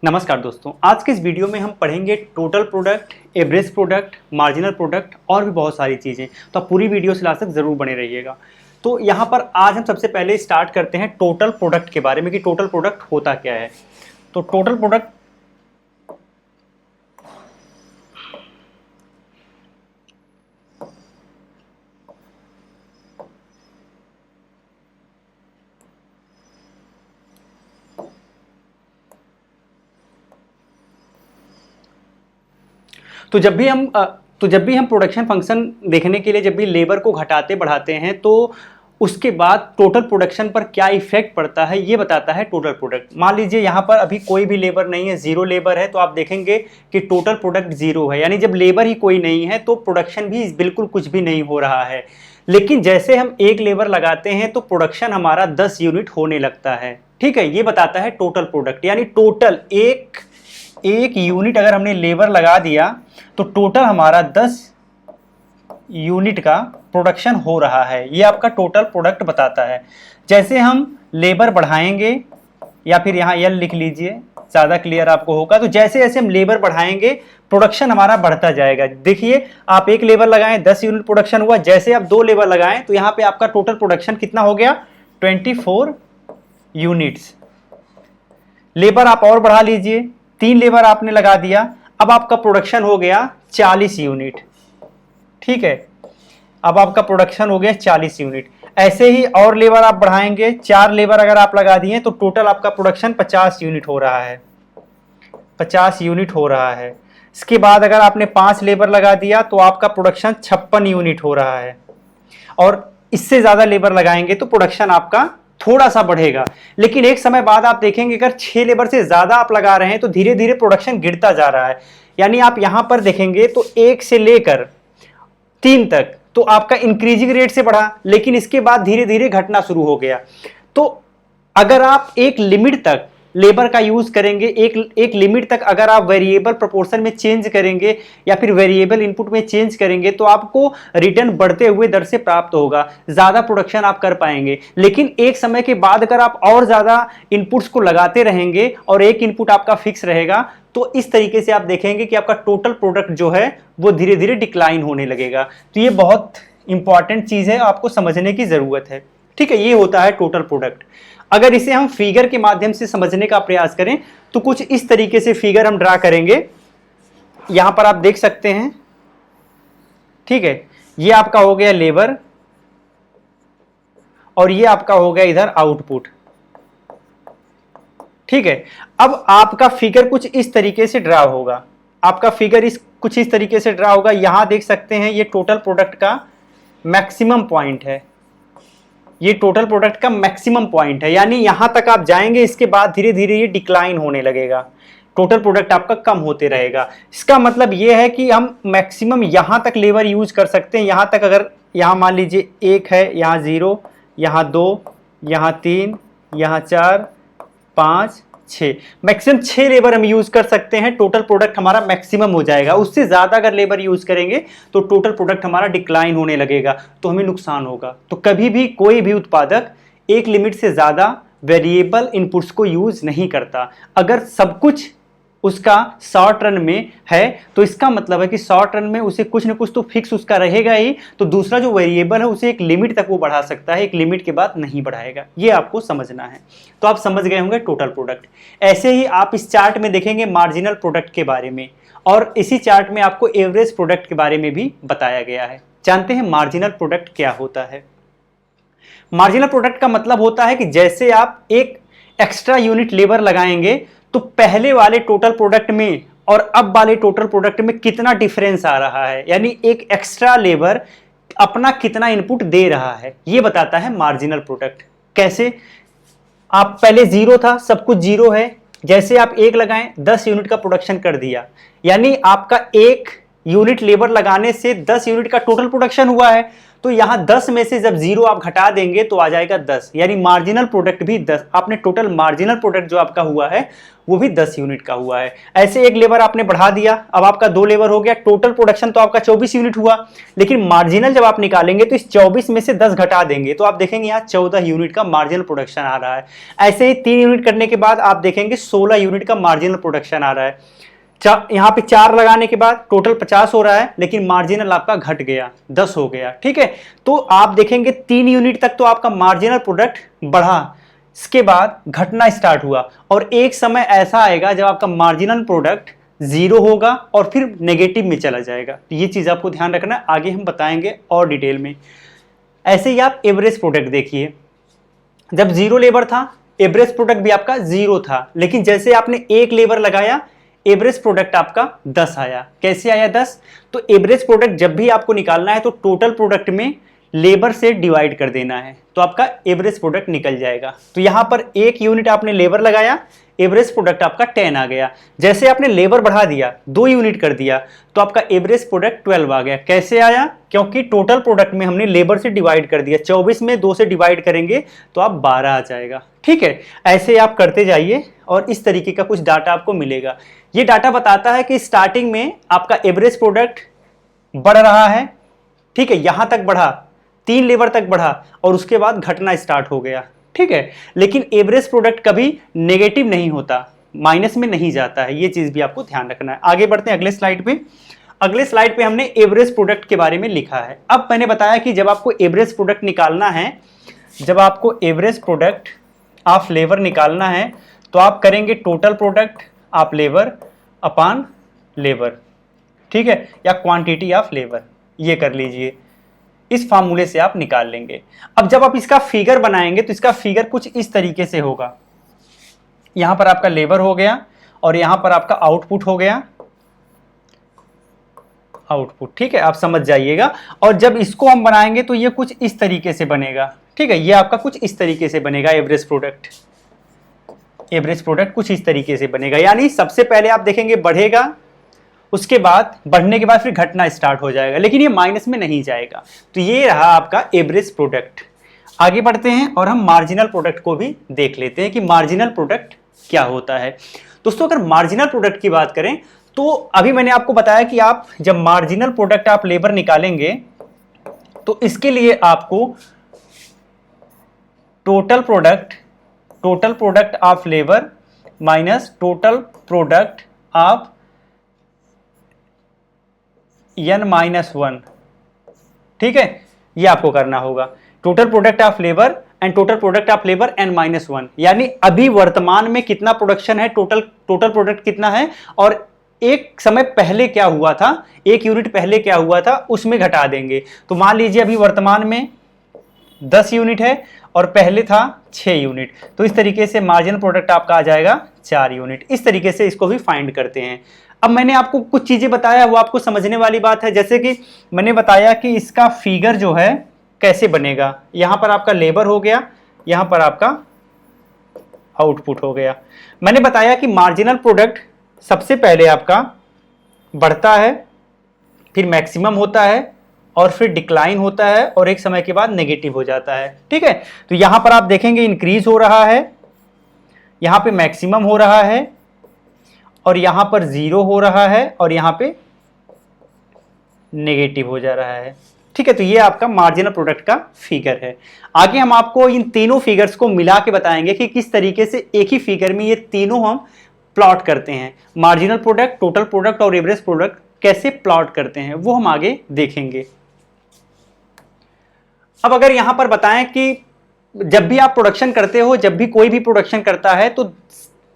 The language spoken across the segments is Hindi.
नमस्कार दोस्तों, आज के इस वीडियो में हम पढ़ेंगे total product, average product, marginal product और भी बहुत सारी चीज़ें। तो आप पूरी वीडियो से लास्ट तक ज़रूर बने रहिएगा। तो यहाँ पर आज हम सबसे पहले स्टार्ट करते हैं टोटल प्रोडक्ट के बारे में कि टोटल प्रोडक्ट होता क्या है। तो टोटल प्रोडक्ट तो जब भी हम प्रोडक्शन फंक्शन देखने के लिए जब भी लेबर को घटाते बढ़ाते हैं तो उसके बाद टोटल प्रोडक्शन पर क्या इफेक्ट पड़ता है ये बताता है टोटल प्रोडक्ट। मान लीजिए यहाँ पर अभी कोई भी लेबर नहीं है, जीरो लेबर है, तो आप देखेंगे कि टोटल प्रोडक्ट जीरो है, यानी जब लेबर ही कोई नहीं है तो प्रोडक्शन भी बिल्कुल कुछ भी नहीं हो रहा है। लेकिन जैसे हम एक लेबर लगाते हैं तो प्रोडक्शन हमारा 10 यूनिट होने लगता है। ठीक है, ये बताता है टोटल प्रोडक्ट, यानी टोटल एक यूनिट अगर हमने लेबर लगा दिया तो टोटल हमारा 10 यूनिट का प्रोडक्शन हो रहा है। ये आपका टोटल प्रोडक्ट बताता है। जैसे हम लेबर बढ़ाएंगे या फिर यहाँ एल लिख लीजिए, ज़्यादा क्लियर आपको होगा। तो जैसे जैसे हम लेबर बढ़ाएंगे प्रोडक्शन हमारा बढ़ता जाएगा। देखिए, आप एक लेबर लगाएं 10 यूनिट प्रोडक्शन हुआ, जैसे आप दो लेबर लगाएं तो यहाँ पे आपका टोटल प्रोडक्शन कितना हो गया, 24 यूनिट्स। लेबर आप और बढ़ा लीजिए, 3 लेबर आपने लगा दिया, अब आपका प्रोडक्शन हो गया 40 यूनिट। ठीक है, अब आपका प्रोडक्शन हो गया 40 यूनिट। ऐसे ही और लेबर आप बढ़ाएंगे, 4 लेबर अगर आप लगा दिए तो टोटल आपका प्रोडक्शन 50 यूनिट हो रहा है, 50 यूनिट हो रहा है। इसके बाद अगर आपने 5 लेबर लगा दिया तो आपका प्रोडक्शन 56 यूनिट हो रहा है। और इससे ज़्यादा लेबर लगाएंगे तो प्रोडक्शन आपका थोड़ा सा बढ़ेगा। लेकिन एक समय बाद आप देखेंगे अगर 6 लेबर से ज़्यादा आप लगा रहे हैं तो धीरे धीरे प्रोडक्शन गिरता जा रहा है। यानी आप यहाँ पर देखेंगे तो 1 से लेकर 3 तक तो आपका इंक्रीजिंग रेट से बढ़ा, लेकिन इसके बाद धीरे धीरे घटना शुरू हो गया। तो अगर आप एक लिमिट तक लेबर का यूज करेंगे, एक लिमिट तक अगर आप वेरिएबल प्रोपोर्शन में चेंज करेंगे या फिर वेरिएबल इनपुट में चेंज करेंगे तो आपको रिटर्न बढ़ते हुए दर से प्राप्त होगा, ज़्यादा प्रोडक्शन आप कर पाएंगे। लेकिन एक समय के बाद अगर आप और ज़्यादा इनपुट्स को लगाते रहेंगे और एक इनपुट आपका फिक्स रहेगा तो इस तरीके से आप देखेंगे कि आपका टोटल प्रोडक्ट जो है वो धीरे धीरे डिक्लाइन होने लगेगा। तो ये बहुत इंपॉर्टेंट चीज़ है, आपको समझने की ज़रूरत है। ठीक है, ये होता है टोटल प्रोडक्ट। अगर इसे हम फिगर के माध्यम से समझने का प्रयास करें तो कुछ इस तरीके से फिगर हम ड्रा करेंगे। यहां पर आप देख सकते हैं, ठीक है, ये आपका हो गया लेबर और ये आपका हो गया इधर आउटपुट। ठीक है, अब आपका फिगर कुछ इस तरीके से ड्रा होगा, आपका फिगर कुछ इस तरीके से ड्रा होगा। यहां देख सकते हैं ये टोटल प्रोडक्ट का मैक्सिमम पॉइंट है, ये टोटल प्रोडक्ट का मैक्सिमम पॉइंट है, यानी यहां तक आप जाएंगे, इसके बाद धीरे धीरे ये डिक्लाइन होने लगेगा, टोटल प्रोडक्ट आपका कम होते रहेगा। इसका मतलब ये है कि हम मैक्सिमम यहां तक लेबर यूज कर सकते हैं। यहां तक अगर यहां मान लीजिए 1 है, यहां 0, यहां 2, यहां 3, यहां 4, 5, 6, मैक्सिमम 6 लेबर हम यूज कर सकते हैं, टोटल प्रोडक्ट हमारा मैक्सिमम हो जाएगा। उससे ज्यादा अगर लेबर यूज करेंगे तो टोटल प्रोडक्ट हमारा डिक्लाइन होने लगेगा, तो हमें नुकसान होगा। तो कभी भी कोई भी उत्पादक एक लिमिट से ज्यादा वेरिएबल इनपुट्स को यूज नहीं करता। अगर सब कुछ उसका शॉर्ट रन में है तो इसका मतलब है कि शॉर्ट रन में उसे कुछ ना कुछ तो फिक्स उसका रहेगा ही, तो दूसरा जो वेरिएबल है उसे एक लिमिट तक वो बढ़ा सकता है, एक लिमिट के बाद नहीं बढ़ाएगा। ये आपको समझना है। तो आप समझ गए होंगे टोटल प्रोडक्ट। ऐसे ही आप इस चार्ट में देखेंगे मार्जिनल प्रोडक्ट के बारे में, और इसी चार्ट में आपको एवरेज प्रोडक्ट के बारे में भी बताया गया है। जानते हैं मार्जिनल प्रोडक्ट क्या होता है? मार्जिनल प्रोडक्ट का मतलब होता है कि जैसे आप एक एक्स्ट्रा यूनिट लेबर लगाएंगे तो पहले वाले टोटल प्रोडक्ट में और अब वाले टोटल प्रोडक्ट में कितना डिफरेंस आ रहा है, यानी एक एक्स्ट्रा लेबर अपना कितना इनपुट दे रहा है, ये बताता है मार्जिनल प्रोडक्ट। कैसे? आप पहले 0 था, सब कुछ 0 है, जैसे आप 1 लगाएं 10 यूनिट का प्रोडक्शन कर दिया, यानी आपका एक यूनिट लेबर लगाने से 10 यूनिट का टोटल प्रोडक्शन हुआ है। तो यहाँ 10 में से जब 0 आप घटा देंगे तो आ जाएगा 10, यानी मार्जिनल प्रोडक्ट भी 10। आपने टोटल मार्जिनल प्रोडक्ट जो आपका हुआ है वो भी 10 यूनिट का हुआ है। ऐसे एक लेबर आपने बढ़ा दिया, अब आपका 2 लेबर हो गया, टोटल प्रोडक्शन तो आपका 24 यूनिट हुआ, लेकिन मार्जिनल जब आप निकालेंगे तो इस 24 में से 10 घटा देंगे तो आप देखेंगे यहाँ 14 यूनिट का मार्जिनल प्रोडक्शन आ रहा है। ऐसे ही 3 यूनिट करने के बाद आप देखेंगे 16 यूनिट का मार्जिनल प्रोडक्शन आ रहा है। यहाँ पे 4 लगाने के बाद टोटल 50 हो रहा है, लेकिन मार्जिनल आपका घट गया, 10 हो गया। ठीक है, तो आप देखेंगे 3 यूनिट तक तो आपका मार्जिनल प्रोडक्ट बढ़ा, इसके बाद घटना स्टार्ट हुआ, और एक समय ऐसा आएगा जब आपका मार्जिनल प्रोडक्ट 0 होगा और फिर नेगेटिव में चला जाएगा। तो ये चीज आपको ध्यान रखना है, आगे हम बताएंगे और डिटेल में। ऐसे ही आप एवरेज प्रोडक्ट देखिए, जब 0 लेबर था एवरेज प्रोडक्ट भी आपका 0 था, लेकिन जैसे आपने 1 लेबर लगाया एवरेज प्रोडक्ट आपका 10 आया। कैसे आया 10? तो एवरेज प्रोडक्ट जब भी आपको निकालना है तो टोटल प्रोडक्ट में लेबर से डिवाइड कर देना है, तो आपका एवरेज प्रोडक्ट निकल जाएगा। तो यहां पर 1 यूनिट आपने लेबर लगाया, एवरेज प्रोडक्ट आपका 10 आ गया। जैसे आपने लेबर बढ़ा दिया, 2 यूनिट कर दिया, तो आपका एवरेज प्रोडक्ट 12 आ गया। कैसे आया? क्योंकि टोटल प्रोडक्ट में हमने लेबर से डिवाइड कर दिया, 24 में 2 से डिवाइड करेंगे तो आप 12 आ जाएगा। ठीक है, ऐसे आप करते जाइए और इस तरीके का कुछ डाटा आपको मिलेगा। ये डाटा बताता है कि स्टार्टिंग में आपका एवरेज प्रोडक्ट बढ़ रहा है, ठीक है, यहां तक बढ़ा, 3 लेबर तक बढ़ा और उसके बाद घटना स्टार्ट हो गया। ठीक है, लेकिन एवरेज प्रोडक्ट कभी नेगेटिव नहीं होता, माइनस में नहीं जाता है, ये चीज भी आपको ध्यान रखना है। आगे बढ़ते हैं अगले स्लाइड पे। अगले स्लाइड पे हमने एवरेज प्रोडक्ट के बारे में लिखा है। अब मैंने बताया कि जब आपको एवरेज प्रोडक्ट निकालना है, जब आपको एवरेज प्रोडक्ट ऑफ लेबर निकालना है तो आप करेंगे total product of labour upon labour, ठीक है, या क्वांटिटी ऑफ लेबर, ये कर लीजिए। इस फार्मूले से आप निकाल लेंगे। अब जब आप इसका फिगर बनाएंगे तो इसका फिगर कुछ इस तरीके से होगा। यहां पर आपका लेबर हो गया और यहां पर आपका आउटपुट हो गया, आउटपुट। ठीक है, आप समझ जाइएगा। और जब इसको हम बनाएंगे तो ये कुछ इस तरीके से बनेगा। ठीक है, ये आपका कुछ इस तरीके से बनेगा एवरेज प्रोडक्ट। एवरेज प्रोडक्ट कुछ इस तरीके से बनेगा, यानी सबसे पहले आप देखेंगे बढ़ेगा, उसके बाद बढ़ने के बाद फिर घटना स्टार्ट हो जाएगा, लेकिन ये माइनस में नहीं जाएगा। तो ये रहा आपका एवरेज प्रोडक्ट। आगे बढ़ते हैं और हम मार्जिनल प्रोडक्ट को भी देख लेते हैं कि मार्जिनल प्रोडक्ट क्या होता है। दोस्तों, अगर मार्जिनल प्रोडक्ट की बात करें तो अभी मैंने आपको बताया कि आप जब मार्जिनल प्रोडक्ट आप लेबर निकालेंगे तो इसके लिए आपको total product of labour minus total product of n-1, ठीक है, ये आपको करना होगा। Total product of labour and total product of labour n-1, यानी अभी वर्तमान में कितना प्रोडक्शन है, टोटल प्रोडक्ट कितना है और एक समय पहले क्या हुआ था, 1 यूनिट पहले क्या हुआ था, उसमें घटा देंगे। तो मान लीजिए अभी वर्तमान में 10 यूनिट है और पहले था 6 यूनिट, तो इस तरीके से मार्जिनल प्रोडक्ट आपका आ जाएगा 4 यूनिट। इस तरीके से इसको भी फाइंड करते हैं। अब मैंने आपको कुछ चीजें बताया, वो आपको समझने वाली बात है। जैसे कि मैंने बताया कि इसका फिगर जो है कैसे बनेगा। यहां पर आपका लेबर हो गया, यहां पर आपका आउटपुट हो गया। मैंने बताया कि मार्जिनल प्रोडक्ट सबसे पहले आपका बढ़ता है, फिर मैक्सिमम होता है और फिर डिक्लाइन होता है और एक समय के बाद नेगेटिव हो जाता है। ठीक है, तो यहां पर आप देखेंगे इंक्रीज हो रहा है, यहां पे मैक्सिमम हो रहा है और यहां पर 0 हो रहा है और यहां पे नेगेटिव हो जा रहा है। ठीक है, तो ये आपका मार्जिनल प्रोडक्ट का फिगर है। आगे हम आपको इन तीनों फिगर्स को मिला के बताएंगे कि किस तरीके से एक ही फिगर में ये तीनों हम प्लॉट करते हैं। मार्जिनल प्रोडक्ट, टोटल प्रोडक्ट और एवरेज प्रोडक्ट कैसे प्लॉट करते हैं वो हम आगे देखेंगे। अब अगर यहां पर बताएं कि जब भी आप प्रोडक्शन करते हो, जब भी कोई भी प्रोडक्शन करता है तो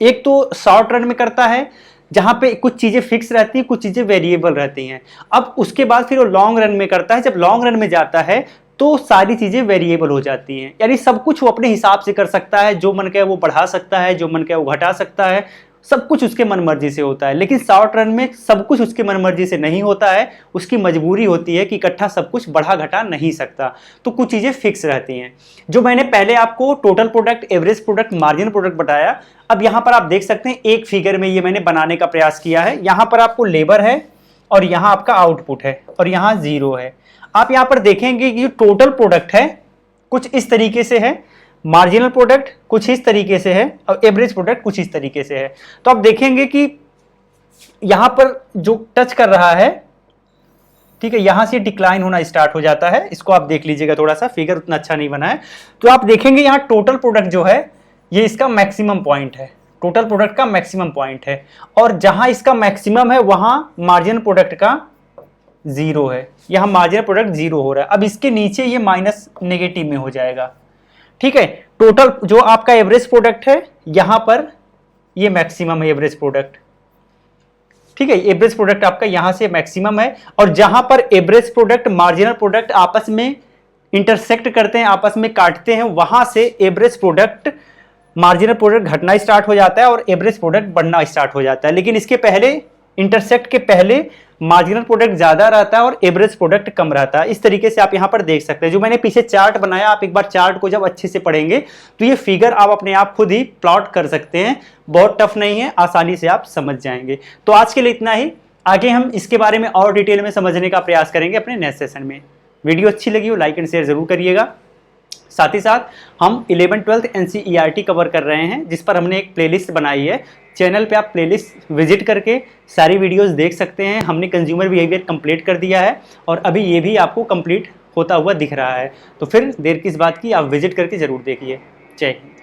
एक तो शॉर्ट रन में करता है जहां पे कुछ चीजें फिक्स रहती हैं, कुछ चीजें वेरिएबल रहती हैं। अब उसके बाद फिर वो लॉन्ग रन में करता है। जब लॉन्ग रन में जाता है तो सारी चीजें वेरिएबल हो जाती हैं, यानी सब कुछ वो अपने हिसाब से कर सकता है, जो मन करे वो बढ़ा सकता है, जो मन करे वो घटा सकता है, सब कुछ उसके मन मर्जी से होता है। लेकिन शॉर्ट रन में सब कुछ उसके मन मर्जी से नहीं होता है, उसकी मजबूरी होती है कि इकट्ठा सब कुछ बढ़ा घटा नहीं सकता, तो कुछ चीजें फिक्स रहती हैं। जो मैंने पहले आपको total product, average product, marginal product बताया, अब यहां पर आप देख सकते हैं एक फिगर में ये मैंने बनाने का प्रयास किया है। यहां पर आपको लेबर है और यहाँ आपका आउटपुट है और यहाँ 0 है। आप यहाँ पर देखेंगे कि टोटल प्रोडक्ट है कुछ इस तरीके से है, मार्जिनल प्रोडक्ट कुछ इस तरीके से है और एवरेज प्रोडक्ट कुछ इस तरीके से है। तो आप देखेंगे कि यहाँ पर जो टच कर रहा है, ठीक है, यहां से डिक्लाइन होना स्टार्ट हो जाता है। इसको आप देख लीजिएगा, थोड़ा सा फिगर उतना अच्छा नहीं बना है। तो आप देखेंगे यहाँ टोटल प्रोडक्ट जो है ये इसका मैक्सिमम पॉइंट है, टोटल प्रोडक्ट का मैक्सिमम पॉइंट है, और जहां इसका मैक्सिमम है वहां मार्जिनल प्रोडक्ट का 0 है। यहां मार्जिनल प्रोडक्ट 0 हो रहा है। अब इसके नीचे ये माइनस नेगेटिव में हो जाएगा, ठीक है। टोटल जो आपका एवरेज प्रोडक्ट है यहां पर ये मैक्सिमम है एवरेज प्रोडक्ट, ठीक है। एवरेज प्रोडक्ट आपका यहां से मैक्सिमम है, और जहां पर एवरेज प्रोडक्ट मार्जिनल प्रोडक्ट आपस में इंटरसेक्ट करते हैं, आपस में काटते हैं, वहां से एवरेज प्रोडक्ट मार्जिनल प्रोडक्ट घटना स्टार्ट हो जाता है और एवरेज प्रोडक्ट बढ़ना स्टार्ट हो जाता है। लेकिन इसके पहले, इंटरसेक्ट के पहले मार्जिनल प्रोडक्ट ज्यादा रहता है और एवरेज प्रोडक्ट कम रहता है। इस तरीके से आप यहां पर देख सकते हैं। जो मैंने पीछे चार्ट बनाया, आप एक बार चार्ट को जब अच्छे से पढ़ेंगे तो ये फिगर आप अपने आप खुद ही प्लॉट कर सकते हैं। बहुत टफ नहीं है, आसानी से आप समझ जाएंगे। तो आज के लिए इतना ही। आगे हम इसके बारे में और डिटेल में समझने का प्रयास करेंगे अपने नेक्स्ट सेशन में। वीडियो अच्छी लगी हो लाइक एंड शेयर जरूर करिएगा। साथ ही साथ हम 11th-12th NCERT कवर कर रहे हैं, जिस पर हमने एक प्लेलिस्ट बनाई है। चैनल पे आप प्लेलिस्ट विजिट करके सारी वीडियोस देख सकते हैं। हमने कंज्यूमर बिहेवियर कंप्लीट कर दिया है और अभी ये भी आपको कंप्लीट होता हुआ दिख रहा है। तो फिर देर किस बात की, आप विजिट करके ज़रूर देखिए। जय हिंद।